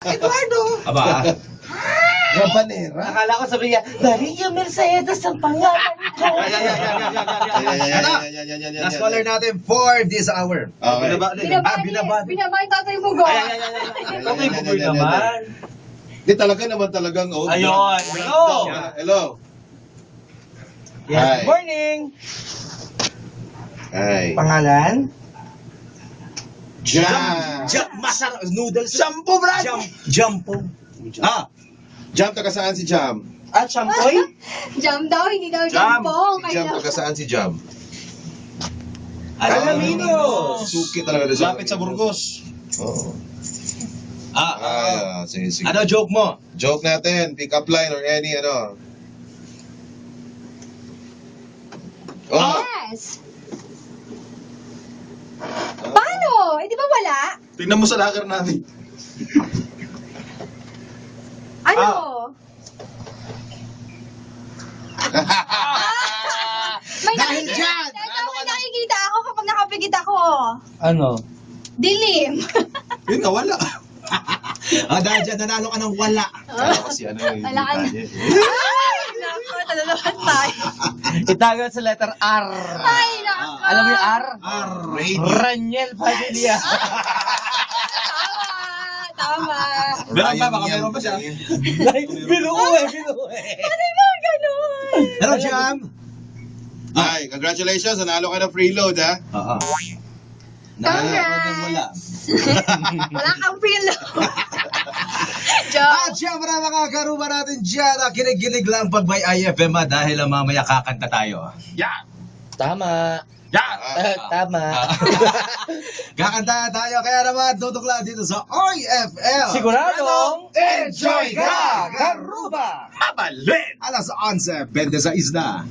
Eduardo! Aba, Rabanera? Akala ko sabi niya, Maria Mercedes ang pangalan ko. last caller natin for this hour. Okay. Binabati. Binabay tatay mo, go. Okay, bugoy naman. Di talaga naman talagang Ayun, hello. Hello. Yes, Hi. good morning. Hi. Pangalan? Jam. Masarap. Noodles. Shampoo, Brad. Jampo. Jam, taga saan si Jam? At shampooy? Jam daw, hindi daw Jam. jampong. Si Jam, taga saan si Jam? Alaminos. Suki talaga doon Lapit sa Burgos. Oo. Ah, Sige, sige. ano joke mo? Joke natin, pick up line or any ano. Oh, Yes. Paano? Eh, di ba wala? Tingnan mo sa locker namin. Ano? May Dahil nakikita. dyan, Teka, may nakikita ako kapag nakapigit ako. Ano? Dilim. Yun nga, wala. Dahil dyan, nanalo ka ng wala. kala ko si ano yung Wala ka na. detalye. Ay, naku, talalaman tayo. Itagal sa letter R. Ay, naku. Alam mo yung R? Radio. Raniel Padilla. Tama. Meron pa, baka meron pa siya. Binuo eh. Ano ba ganun? Hello, Jam. Hi, congratulations, nanalo ka ng freeload ha. Oo. Congrats. Wala. Wala kang pilo. At Joke. syempre mga karuba natin dyan, kinig-kinig lang pag may IFM dahil mamaya kakanta tayo. Yeah! Tama. Yeah! Tama. Kakanta tayo, kaya naman tutukla dito sa IFL. Siguradong enjoy ka, Garuba! Mabalin! Alas 11:26 na.